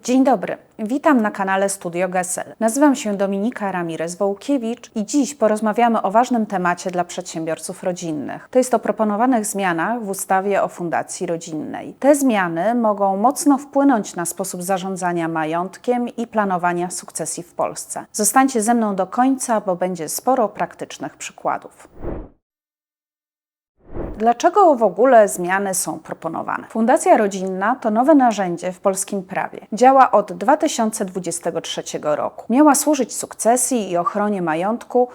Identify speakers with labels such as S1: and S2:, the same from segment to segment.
S1: Dzień dobry, witam na kanale Studio Gesell. Nazywam się Dominika Ramirez-Wołkiewicz i dziś porozmawiamy o ważnym temacie dla przedsiębiorców rodzinnych. To jest o proponowanych zmianach w ustawie o Fundacji Rodzinnej. Te zmiany mogą mocno wpłynąć na sposób zarządzania majątkiem i planowania sukcesji w Polsce. Zostańcie ze mną do końca, bo będzie sporo praktycznych przykładów. Dlaczego w ogóle zmiany są proponowane? Fundacja Rodzinna to nowe narzędzie w polskim prawie. Działa od 2023 roku. Miała służyć sukcesji i ochronie majątku,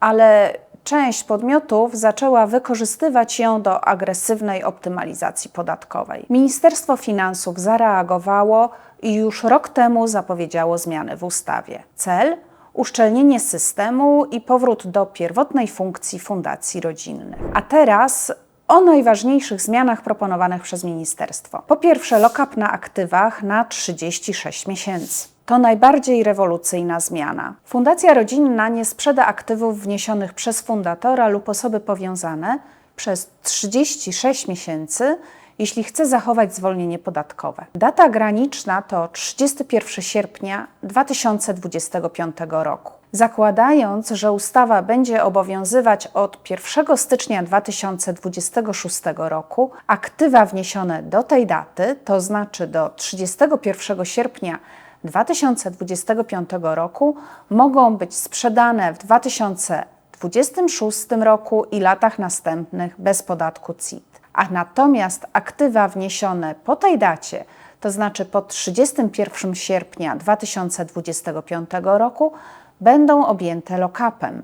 S1: ale część podmiotów zaczęła wykorzystywać ją do agresywnej optymalizacji podatkowej. Ministerstwo Finansów zareagowało i już rok temu zapowiedziało zmiany w ustawie. Cel? Uszczelnienie systemu i powrót do pierwotnej funkcji fundacji rodzinnych. A teraz o najważniejszych zmianach proponowanych przez ministerstwo. Po pierwsze, lock-up na aktywach na 36 miesięcy. To najbardziej rewolucyjna zmiana. Fundacja rodzinna nie sprzeda aktywów wniesionych przez fundatora lub osoby powiązane przez 36 miesięcy, jeśli chce zachować zwolnienie podatkowe. Data graniczna to 31 sierpnia 2025 roku. Zakładając, że ustawa będzie obowiązywać od 1 stycznia 2026 roku, aktywa wniesione do tej daty, to znaczy do 31 sierpnia 2025 roku, mogą być sprzedane w 2026 roku i latach następnych bez podatku CIT. A natomiast aktywa wniesione po tej dacie, to znaczy po 31 sierpnia 2025 roku, będą objęte lock-upem.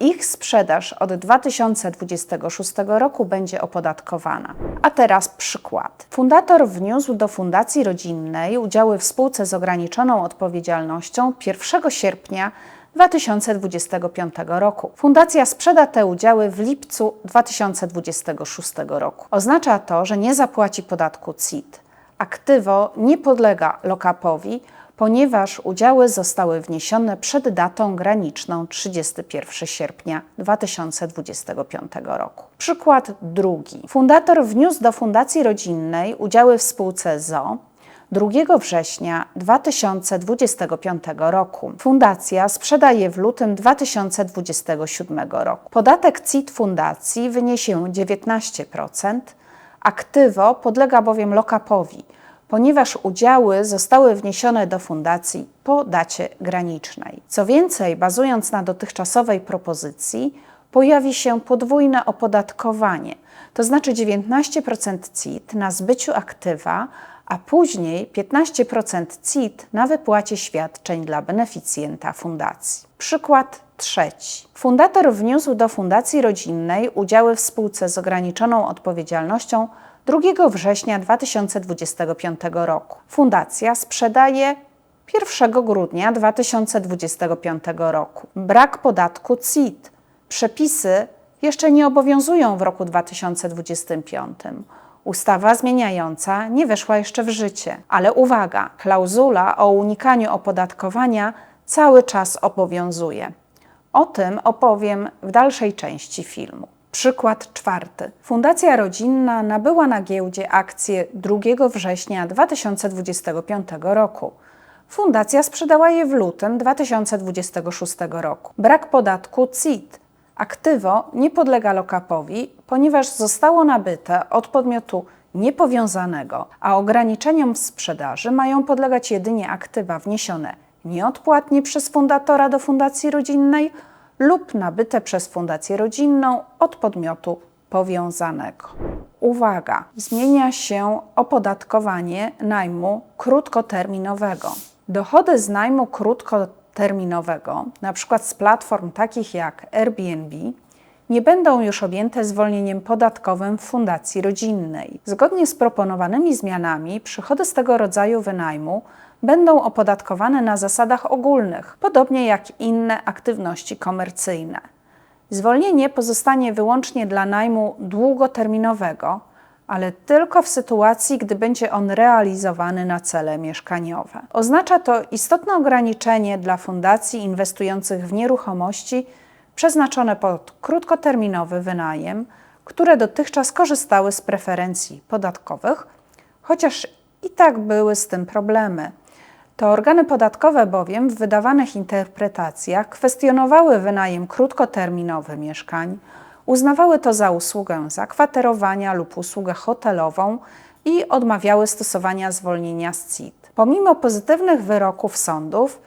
S1: Ich sprzedaż od 2026 roku będzie opodatkowana. A teraz przykład. Fundator wniósł do Fundacji Rodzinnej udziały w spółce z ograniczoną odpowiedzialnością 1 sierpnia 2025 roku. Fundacja sprzeda te udziały w lipcu 2026 roku. Oznacza to, że nie zapłaci podatku CIT. Aktywo nie podlega lock-upowi, ponieważ udziały zostały wniesione przed datą graniczną 31 sierpnia 2025 roku. Przykład drugi. Fundator wniósł do Fundacji Rodzinnej udziały w spółce ZOO 2 września 2025 roku. Fundacja sprzeda je w lutym 2027 roku. Podatek CIT fundacji wyniesie 19%, aktywo podlega bowiem lock-upowi, ponieważ udziały zostały wniesione do fundacji po dacie granicznej. Co więcej, bazując na dotychczasowej propozycji, pojawi się podwójne opodatkowanie, to znaczy 19% CIT na zbyciu aktywa, a później 15% CIT na wypłacie świadczeń dla beneficjenta fundacji. Przykład trzeci. Fundator wniósł do Fundacji Rodzinnej udziały w spółce z ograniczoną odpowiedzialnością 2 września 2025 roku. Fundacja sprzedaje 1 grudnia 2025 roku. Brak podatku CIT. Przepisy jeszcze nie obowiązują w roku 2025. Ustawa zmieniająca nie weszła jeszcze w życie. Ale uwaga, klauzula o unikaniu opodatkowania cały czas obowiązuje. O tym opowiem w dalszej części filmu. Przykład czwarty. Fundacja Rodzinna nabyła na giełdzie akcje 2 września 2025 roku. Fundacja sprzedała je w lutym 2026 roku. Brak podatku CIT. Aktywo nie podlega lock-upowi, ponieważ zostało nabyte od podmiotu niepowiązanego, a ograniczeniom w sprzedaży mają podlegać jedynie aktywa wniesione nieodpłatnie przez fundatora do Fundacji Rodzinnej lub nabyte przez Fundację Rodzinną od podmiotu powiązanego. Uwaga! Zmienia się opodatkowanie najmu krótkoterminowego. Dochody z najmu krótkoterminowego, np. z platform takich jak Airbnb, nie będą już objęte zwolnieniem podatkowym w Fundacji Rodzinnej. Zgodnie z proponowanymi zmianami przychody z tego rodzaju wynajmu będą opodatkowane na zasadach ogólnych, podobnie jak inne aktywności komercyjne. Zwolnienie pozostanie wyłącznie dla najmu długoterminowego, ale tylko w sytuacji, gdy będzie on realizowany na cele mieszkaniowe. Oznacza to istotne ograniczenie dla fundacji inwestujących w nieruchomości przeznaczone pod krótkoterminowy wynajem, które dotychczas korzystały z preferencji podatkowych, chociaż i tak były z tym problemy. To organy podatkowe bowiem w wydawanych interpretacjach kwestionowały wynajem krótkoterminowy mieszkań, uznawały to za usługę zakwaterowania lub usługę hotelową i odmawiały stosowania zwolnienia z CIT. Pomimo pozytywnych wyroków sądów,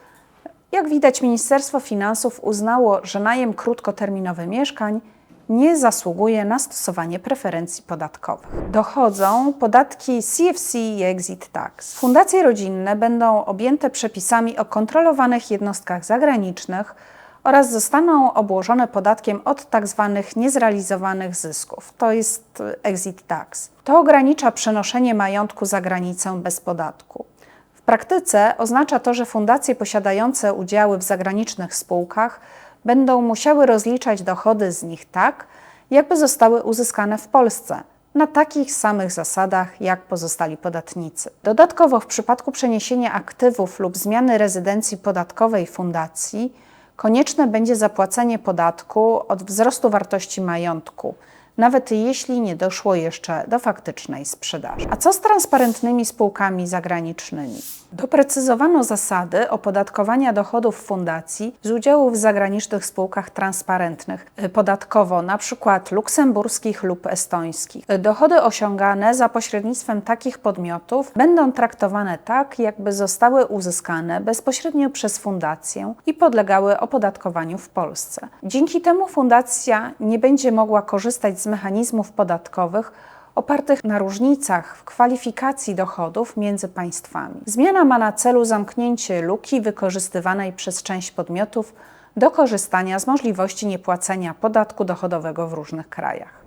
S1: jak widać, Ministerstwo Finansów uznało, że najem krótkoterminowy mieszkań nie zasługuje na stosowanie preferencji podatkowych. Dochodzą podatki CFC i Exit Tax. Fundacje rodzinne będą objęte przepisami o kontrolowanych jednostkach zagranicznych oraz zostaną obłożone podatkiem od tzw. niezrealizowanych zysków, to jest Exit Tax. To ogranicza przenoszenie majątku za granicę bez podatku. W praktyce oznacza to, że fundacje posiadające udziały w zagranicznych spółkach będą musiały rozliczać dochody z nich tak, jakby zostały uzyskane w Polsce, na takich samych zasadach jak pozostali podatnicy. Dodatkowo w przypadku przeniesienia aktywów lub zmiany rezydencji podatkowej fundacji konieczne będzie zapłacenie podatku od wzrostu wartości majątku, nawet jeśli nie doszło jeszcze do faktycznej sprzedaży. A co z transparentnymi spółkami zagranicznymi? Doprecyzowano zasady opodatkowania dochodów fundacji z udziału w zagranicznych spółkach transparentnych podatkowo, np. luksemburskich lub estońskich. Dochody osiągane za pośrednictwem takich podmiotów będą traktowane tak, jakby zostały uzyskane bezpośrednio przez fundację i podlegały opodatkowaniu w Polsce. Dzięki temu fundacja nie będzie mogła korzystać z mechanizmów podatkowych opartych na różnicach w kwalifikacji dochodów między państwami. Zmiana ma na celu zamknięcie luki wykorzystywanej przez część podmiotów do korzystania z możliwości niepłacenia podatku dochodowego w różnych krajach.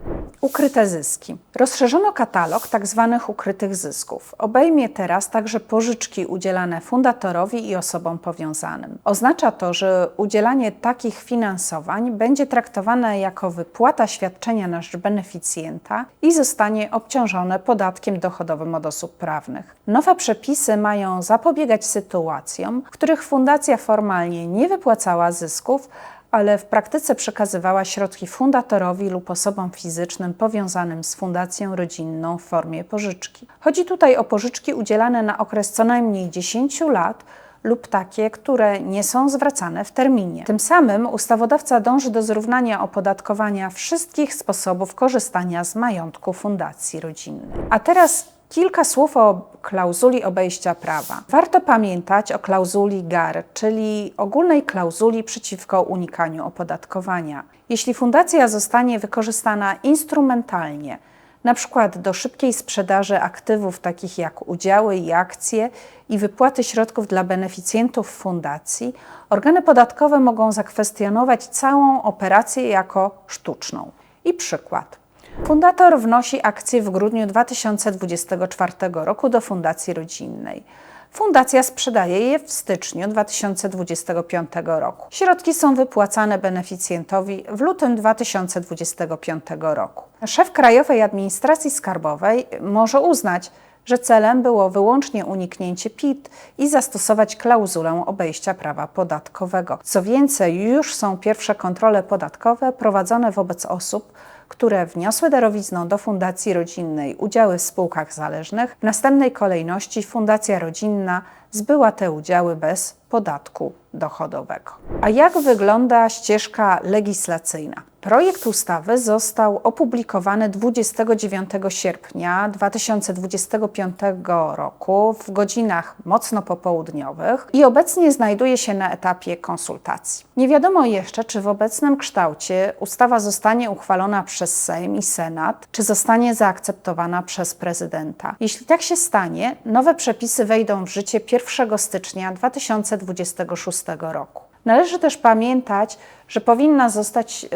S1: Ukryte zyski. Rozszerzono katalog tzw. ukrytych zysków. Obejmie teraz także pożyczki udzielane fundatorowi i osobom powiązanym. Oznacza to, że udzielanie takich finansowań będzie traktowane jako wypłata świadczenia na rzecz beneficjenta i zostanie obciążone podatkiem dochodowym od osób prawnych. Nowe przepisy mają zapobiegać sytuacjom, w których fundacja formalnie nie wypłacała zysków, ale w praktyce przekazywała środki fundatorowi lub osobom fizycznym powiązanym z fundacją rodzinną w formie pożyczki. Chodzi tutaj o pożyczki udzielane na okres co najmniej 10 lat lub takie, które nie są zwracane w terminie. Tym samym ustawodawca dąży do zrównania opodatkowania wszystkich sposobów korzystania z majątku fundacji rodzinnej. A teraz kilka słów o klauzuli obejścia prawa. Warto pamiętać o klauzuli GAR, czyli ogólnej klauzuli przeciwko unikaniu opodatkowania. Jeśli fundacja zostanie wykorzystana instrumentalnie, na przykład do szybkiej sprzedaży aktywów takich jak udziały i akcje i wypłaty środków dla beneficjentów fundacji, organy podatkowe mogą zakwestionować całą operację jako sztuczną. I przykład. Fundator wnosi akcje w grudniu 2024 roku do fundacji rodzinnej. Fundacja sprzedaje je w styczniu 2025 roku. Środki są wypłacane beneficjentowi w lutym 2025 roku. Szef Krajowej Administracji Skarbowej może uznać, że celem było wyłącznie uniknięcie PIT i zastosować klauzulę obejścia prawa podatkowego. Co więcej, już są pierwsze kontrole podatkowe prowadzone wobec osób, które wniosły darowizną do fundacji rodzinnej udziały w spółkach zależnych. W następnej kolejności fundacja rodzinna zbyła te udziały bez podatku dochodowego. A jak wygląda ścieżka legislacyjna? Projekt ustawy został opublikowany 29 sierpnia 2025 roku w godzinach mocno popołudniowych i obecnie znajduje się na etapie konsultacji. Nie wiadomo jeszcze, czy w obecnym kształcie ustawa zostanie uchwalona przez Sejm i Senat, czy zostanie zaakceptowana przez prezydenta. Jeśli tak się stanie, nowe przepisy wejdą w życie 1 stycznia 2026 roku. Należy też pamiętać, że powinna zostać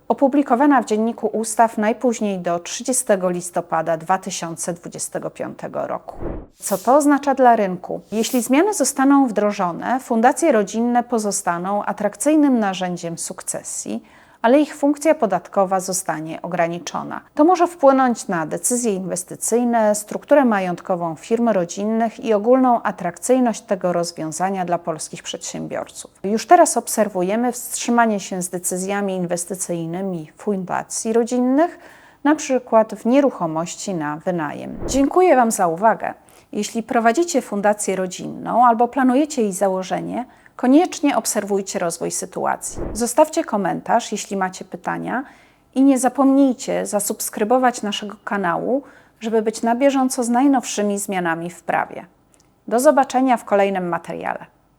S1: opublikowana w Dzienniku Ustaw najpóźniej do 30 listopada 2025 roku. Co to oznacza dla rynku? Jeśli zmiany zostaną wdrożone, fundacje rodzinne pozostaną atrakcyjnym narzędziem sukcesji, ale ich funkcja podatkowa zostanie ograniczona. To może wpłynąć na decyzje inwestycyjne, strukturę majątkową firm rodzinnych i ogólną atrakcyjność tego rozwiązania dla polskich przedsiębiorców. Już teraz obserwujemy wstrzymanie się z decyzjami inwestycyjnymi fundacji rodzinnych, na przykład w nieruchomości na wynajem. Dziękuję Wam za uwagę. Jeśli prowadzicie fundację rodzinną albo planujecie jej założenie, koniecznie obserwujcie rozwój sytuacji. Zostawcie komentarz, jeśli macie pytania i nie zapomnijcie zasubskrybować naszego kanału, żeby być na bieżąco z najnowszymi zmianami w prawie. Do zobaczenia w kolejnym materiale.